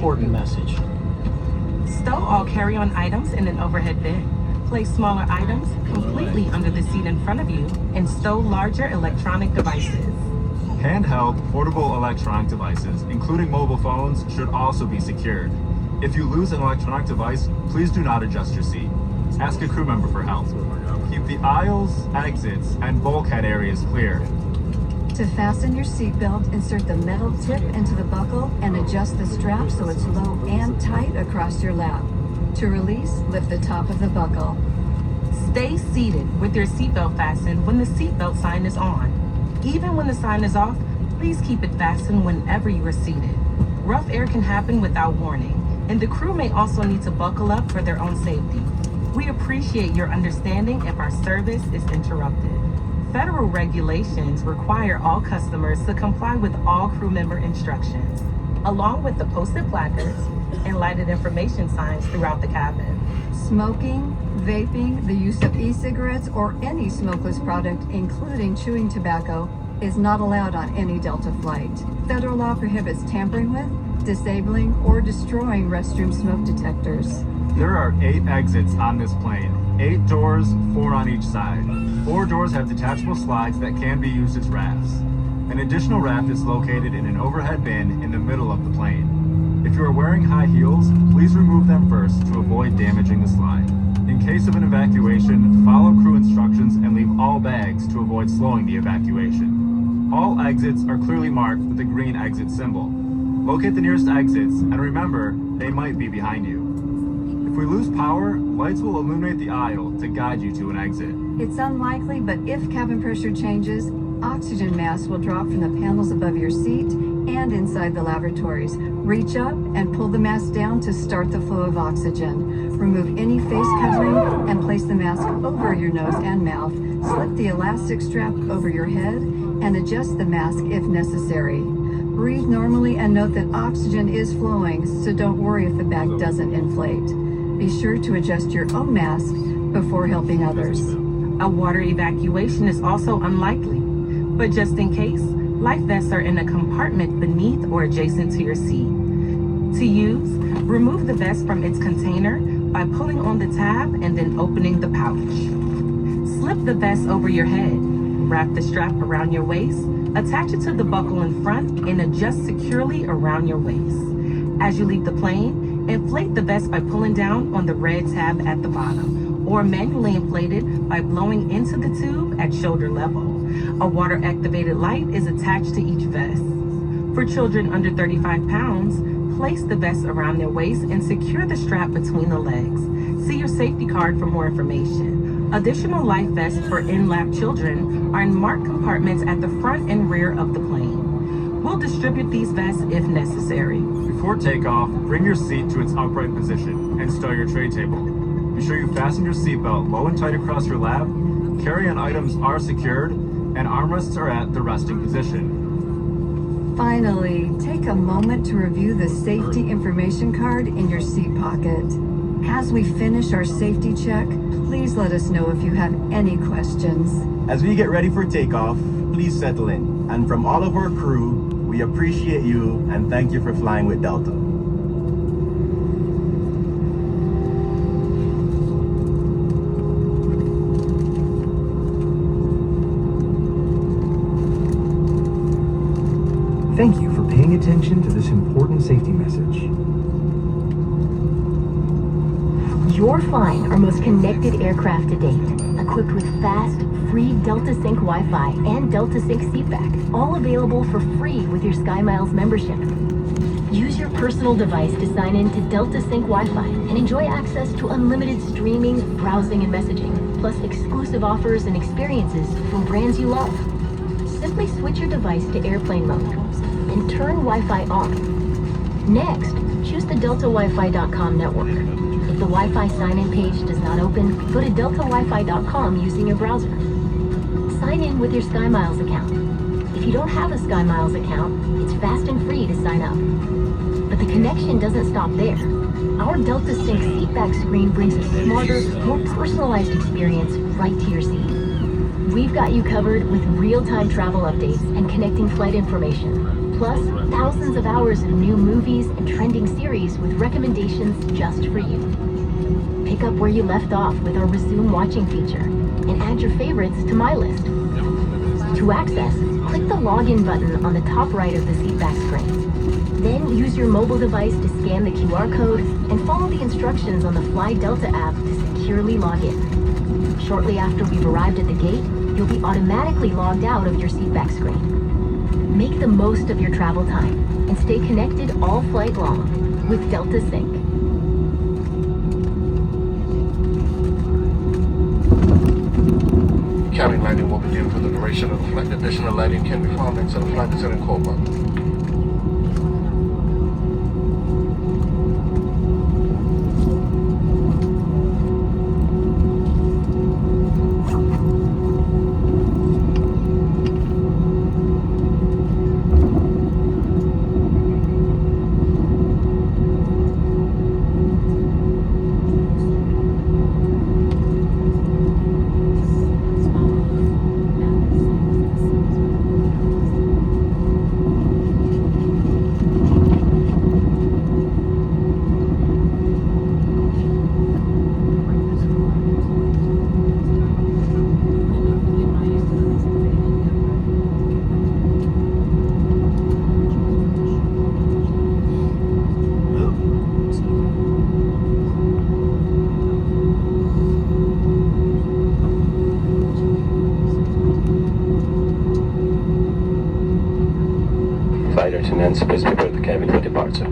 important message. Stow all carry-on items in an overhead bin. Place smaller items completely under the seat in front of you and stow larger electronic devices. Handheld, portable electronic devices, including mobile phones, should also be secured. If you lose an electronic device, please do not adjust your seat. Ask a crew member for help. Keep the aisles, exits, and bulkhead areas clear. To fasten your seatbelt, insert the metal tip into the buckle and adjust the strap so it's low and tight across your lap. To release, lift the top of the buckle. Stay seated with your seatbelt fastened when the seatbelt sign is on. Even when the sign is off, please keep it fastened whenever you are seated. Rough air can happen without warning, and the crew may also need to buckle up for their own safety. We appreciate your understanding if our service is interrupted. Federal regulations require all customers to comply with all crew member instructions, along with the posted placards and lighted information signs throughout the cabin. Smoking, vaping, the use of e-cigarettes, or any smokeless product, including chewing tobacco, is not allowed on any Delta flight. Federal law prohibits tampering with, disabling, or destroying restroom smoke detectors. There are 8 exits on this plane. 8 doors, 4 on each side. 4 doors have detachable slides that can be used as rafts. An additional raft is located in an overhead bin in the middle of the plane. If you are wearing high heels, please remove them first to avoid damaging the slide. In case of an evacuation, follow crew instructions and leave all bags to avoid slowing the evacuation. All exits are clearly marked with the green exit symbol. Locate the nearest exits and remember, they might be behind you. If we lose power, lights will illuminate the aisle to guide you to an exit. It's unlikely, but if cabin pressure changes, oxygen masks will drop from the panels above your seat and inside the lavatories. Reach up and pull the mask down to start the flow of oxygen. Remove any face covering and place the mask over your nose and mouth. Slip the elastic strap over your head and adjust the mask if necessary. Breathe normally and note that oxygen is flowing, so don't worry if the bag doesn't inflate. Be sure to adjust your own mask before helping others. A water evacuation is also unlikely, but just in case, life vests are in a compartment beneath or adjacent to your seat. To use, remove the vest from its container by pulling on the tab and then opening the pouch. Slip the vest over your head, wrap the strap around your waist, attach it to the buckle in front, and adjust securely around your waist. As you leave the plane, inflate the vest by pulling down on the red tab at the bottom, or manually inflate it by blowing into the tube at shoulder level. A water-activated light is attached to each vest. For children under 35 pounds, place the vest around their waist and secure the strap between the legs. See your safety card for more information. Additional life vests for in-lap children are in marked compartments at the front and rear of the plane. We'll distribute these vests if necessary. Before takeoff, bring your seat to its upright position and stow your tray table. Be sure you fasten your seatbelt low and tight across your lap, carry-on items are secured, and armrests are at the resting position. Finally, take a moment to review the safety information card in your seat pocket. As we finish our safety check, please let us know if you have any questions. As we get ready for takeoff, please settle in. And from all of our crew, we appreciate you and thank you for flying with Delta. Thank you for paying attention to this important safety message. You're flying our most connected aircraft to date, equipped with fast, free Delta Sync Wi-Fi and Delta Sync seatback, all available for free with your SkyMiles membership. Use your personal device to sign in to Delta Sync Wi-Fi and enjoy access to unlimited streaming, browsing, and messaging, plus exclusive offers and experiences from brands you love. Simply switch your device to airplane mode and turn Wi-Fi on. Next, choose the DeltaWiFi.com network. If the Wi-Fi sign-in page does not open, go to DeltaWiFi.com using your browser. Sign in with your SkyMiles account. If you don't have a SkyMiles account, it's fast and free to sign up. But the connection doesn't stop there. Our Delta Sync seatback screen brings a smarter, more personalized experience right to your seat. We've got you covered with real-time travel updates and connecting flight information. Plus, thousands of hours of new movies and trending series with recommendations just for you. Pick up where you left off with our Resume Watching feature and add your favorites to My List. To access, click the Login button on the top right of the seatback screen. Then use your mobile device to scan the QR code and follow the instructions on the Fly Delta app to securely log in. Shortly after we've arrived at the gate, you'll be automatically logged out of your seatback screen. Make the most of your travel time and stay connected all flight long with Delta Sync. Cabin lighting will begin for the duration of the flight. Additional lighting can be found next to the flight attendant call button. Flight attendants, please prepare the cabin for departure.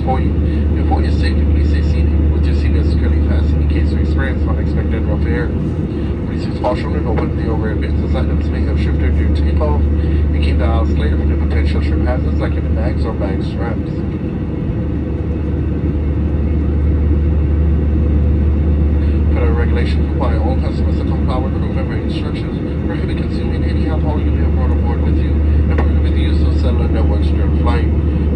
for you. And for your safety, please stay seated with your seatbelt securely fastened in case you experience unexpected rough air. Please use caution and open the overhead bins as items may have shifted during takeoff, and keep the aisles clear from the potential trip hazards like in the bags or bag straps. Regulations require all customers to comply with crew member instructions, prohibit consuming any alcohol you may have brought aboard with you, and prohibit the use of cellular networks during flight.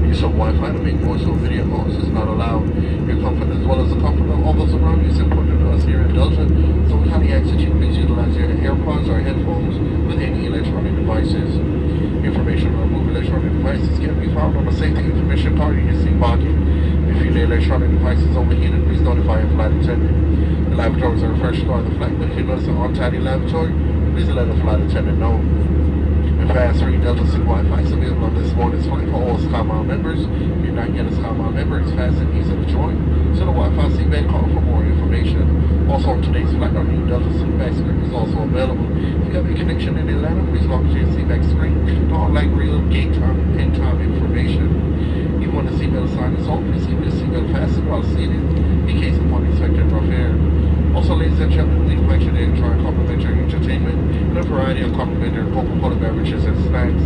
The use of Wi-Fi to make voice or video calls is not allowed. Your comfort as well as the comfort of all those around you is important to us here at Delta, so we kindly ask that you please utilize your AirPods or headphones with any electronic devices. Information on moving electronic devices can be found on the safety information card in your seat pocket. If your electronic device is overheated, please notify your flight attendant. Lavatories are first floor of the flight, but if you notice an untidy lavatory, please let the flight attendant know. And fast free Delta Sync Wi-Fi is available on this morning's flight for all SkyMile members. If you're not yet a SkyMile member, it's fast and easy to join. So the Wi-Fi seatback call for more information. Also on today's flight, our new Delta seatback screen is also available. If you have a connection in Atlanta, please log into your seatback screen to unlock real gate time and pin time information. Even when the seatbelt sign is off, please keep your seatbelt fastened while seated in case of unexpected rough air. Also, ladies and gentlemen, we invite you to enjoy complimentary entertainment and a variety of complimentary Coca-Cola beverages and snacks.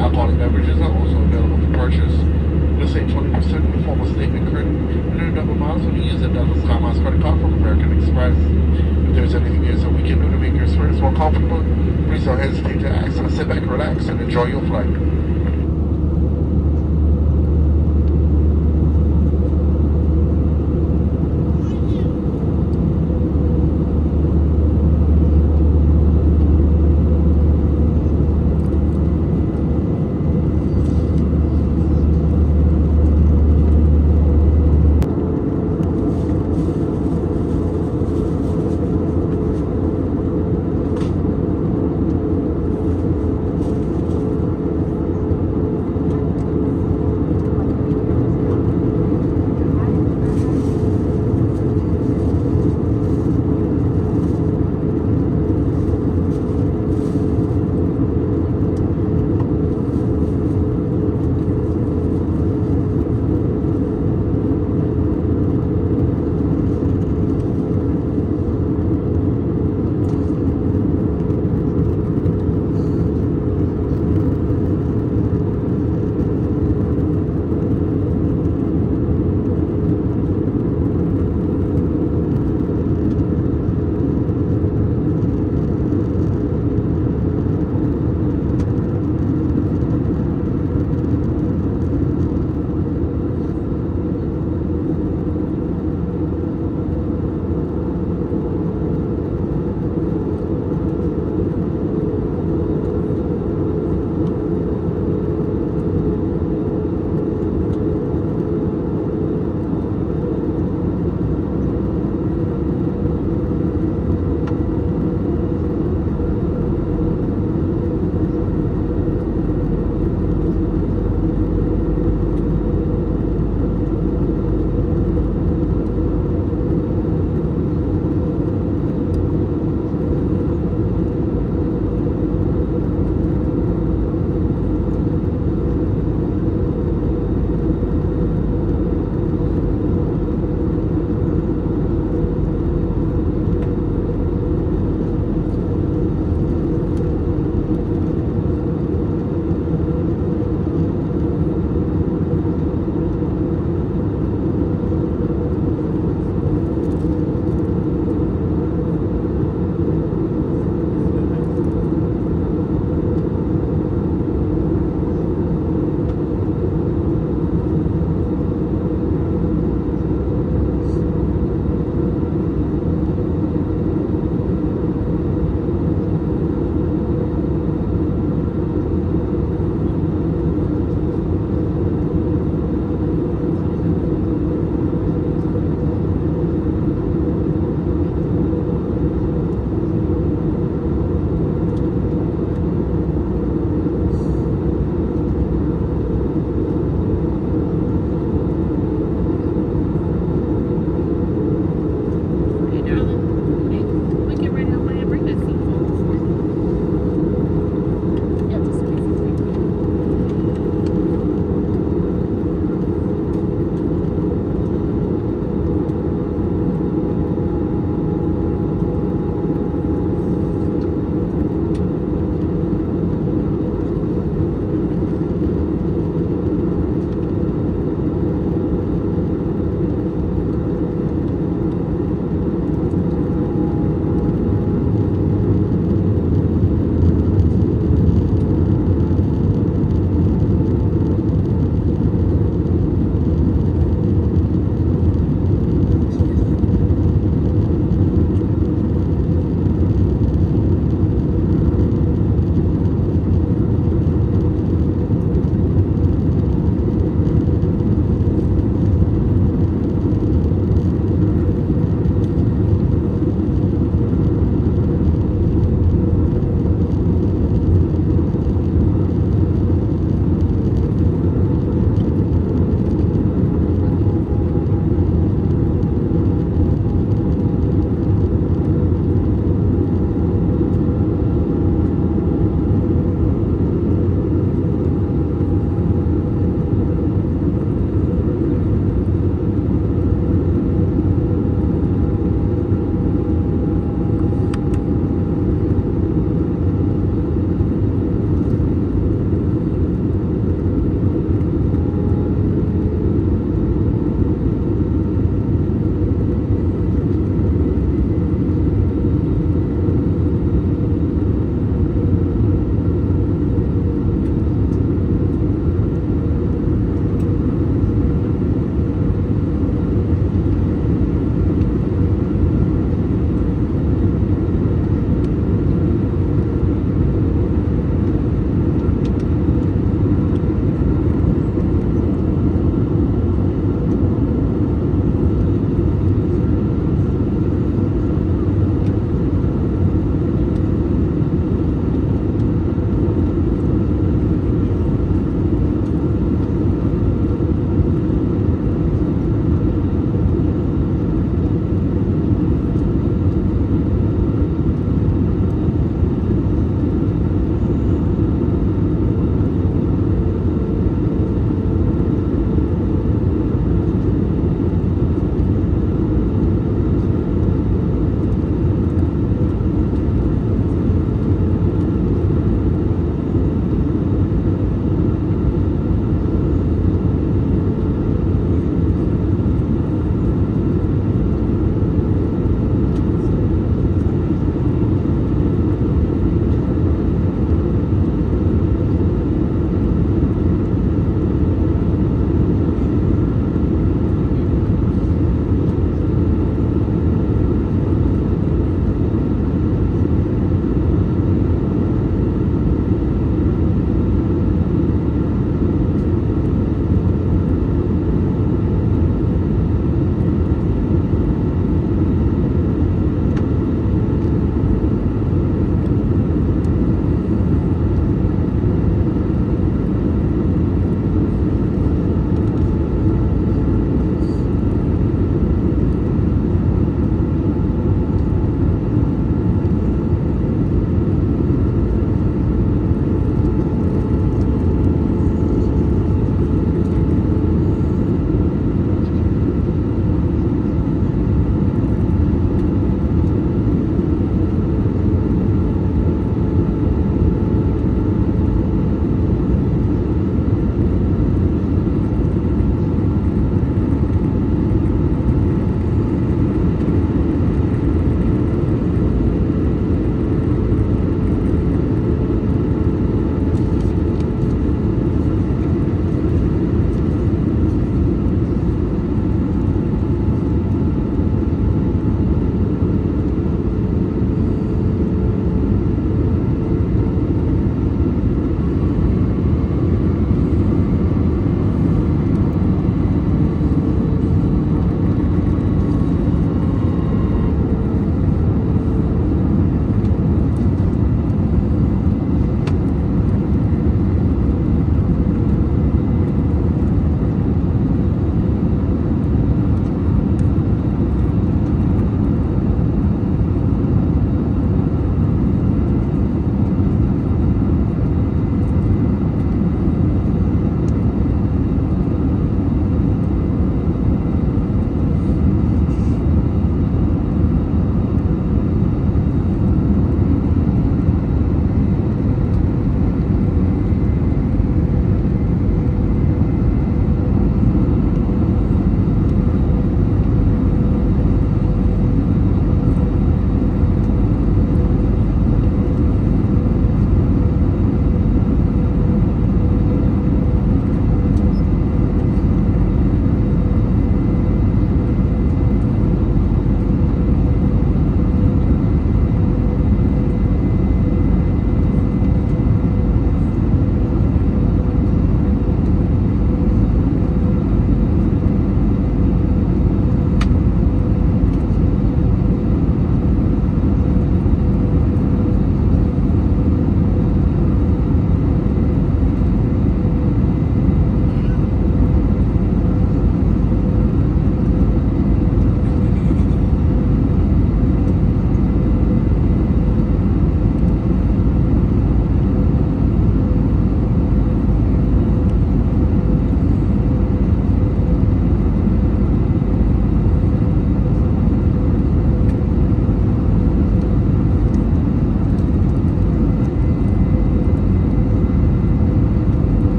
Alcoholic beverages are also available for purchase. We'll save 20% in the form of statement credit and earn double miles when you use a Delta SkyMiles credit card from American Express. If there's anything else that we can do to make your experience more comfortable, please don't hesitate to ask, and sit back, relax, and enjoy your flight.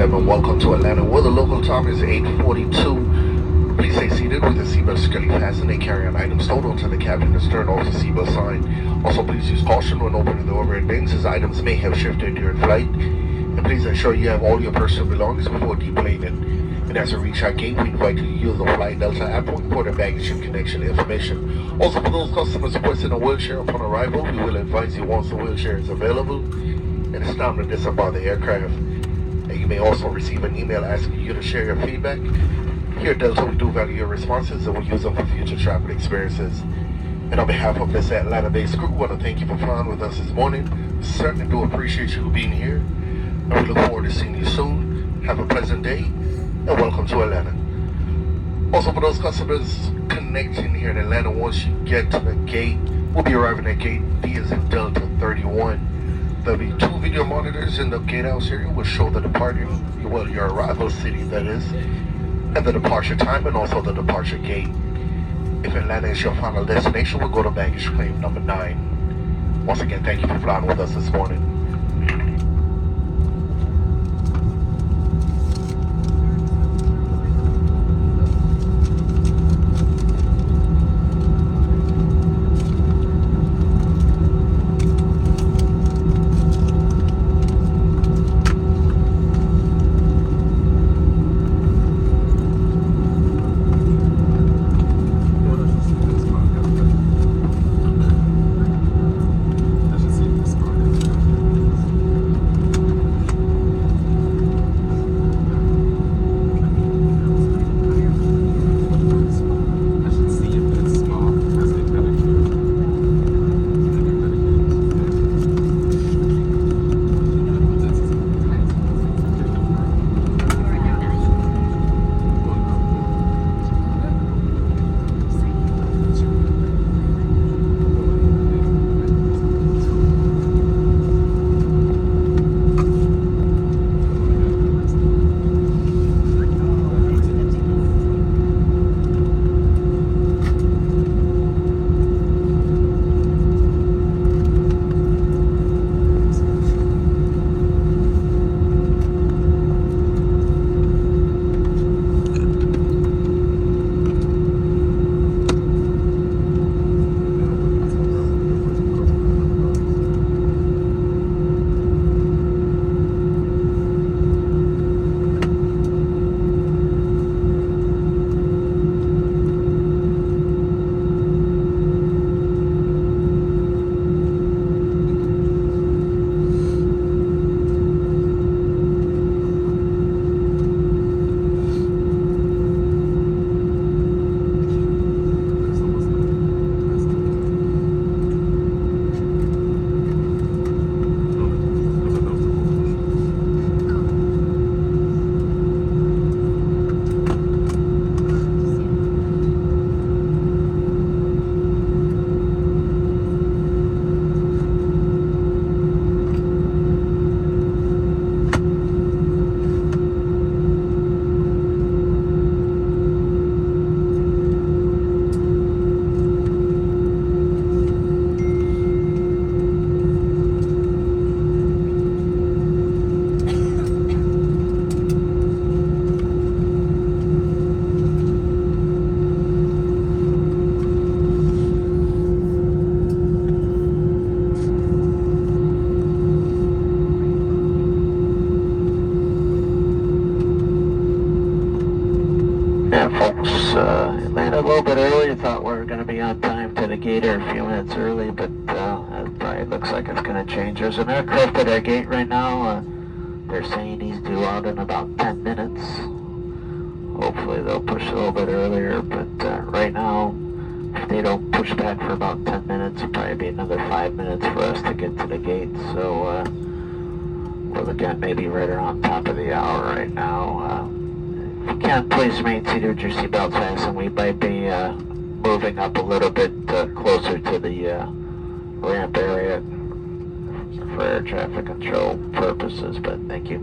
Kevin. Welcome to Atlanta, where the local time is 8:42. Please stay seated with the seatbelt securely fastened and carry on items total to the cabin and stern off the seatbelt sign. Also, please use caution when opening the overhead bins, as items may have shifted during flight. And please ensure you have all your personal belongings before deplaning. And as you reach our gate, we invite you to use the Flight Delta app for important baggage and connection information. Also, for those customers requesting a wheelchair upon arrival, we will advise you once the wheelchair is available and it's time to disembark the aircraft. And you may also receive an email asking you to share your feedback. Here at Delta, we do value your responses and we'll use them for future travel experiences. And on behalf of this Atlanta-based crew, I want to thank you for flying with us this morning. We certainly do appreciate you being here, and we look forward to seeing you soon. Have a pleasant day, and welcome to Atlanta. Also, for those customers connecting here in Atlanta, once you get to the gate, we'll be arriving at gate D as in Delta 31. There'll be 2 video monitors in the gatehouse area which show the departure, well, your arrival city, that is, and the departure time, and also the departure gate. If Atlanta is your final destination, we'll go to baggage claim number 9. Once again, thank you for flying with us this morning. Landed a little bit early. Thought we were going to be on time to the gate or a few minutes early, but it probably looks like it's going to change. There's an aircraft at our gate right now. They're saying he's due out in about 10 minutes. Hopefully they'll push a little bit earlier, but right now, if they don't push back for about 10 minutes, it'll probably be another 5 minutes for us to get to the gate. So we're looking at maybe right around top of the hour right now. If you can, please remain seated with your seatbelts fastened. We might be moving up a little bit closer to the ramp area for air traffic control purposes, but thank you.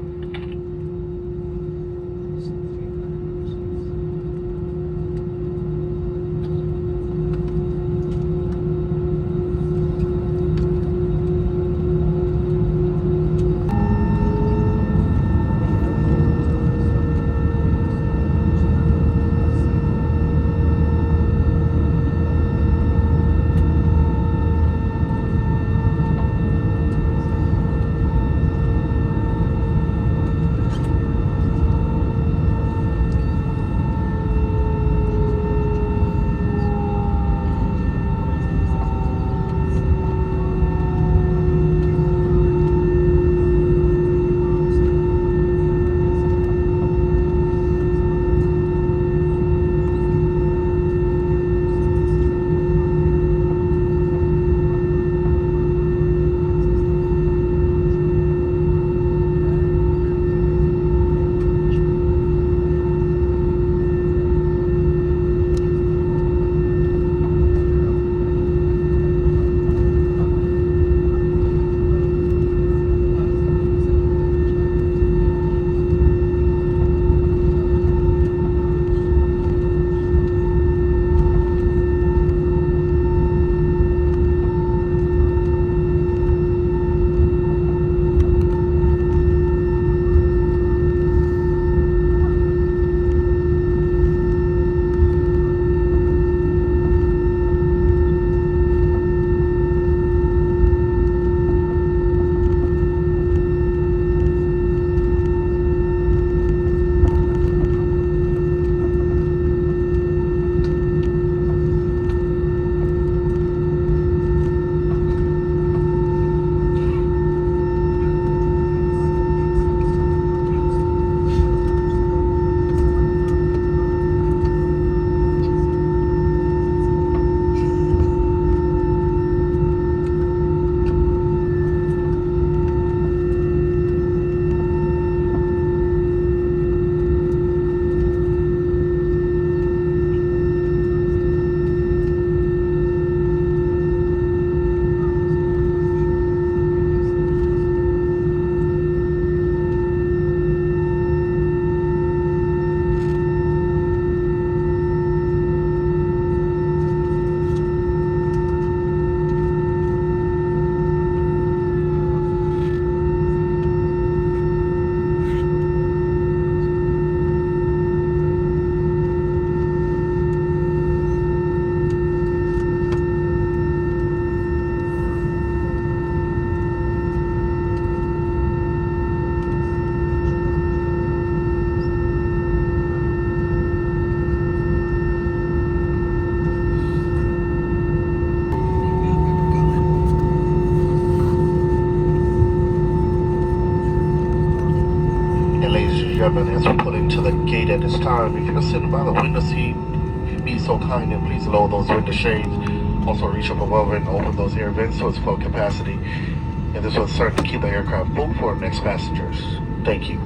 gate at this time. If you're sitting by the window seat, if you'd be so kind and please lower those window shades. Also reach up above and open those air vents so it's full capacity. And this will start to keep the aircraft full for the next passengers. Thank you.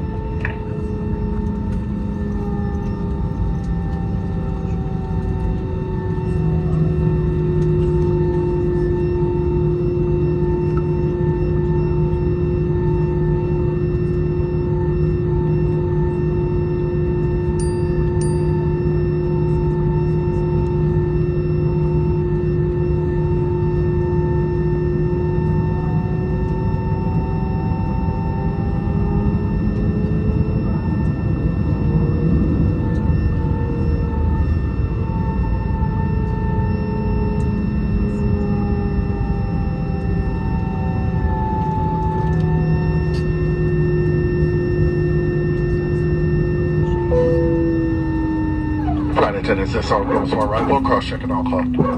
Flight attendants, that's our rules. All right, we'll cross-check it all call.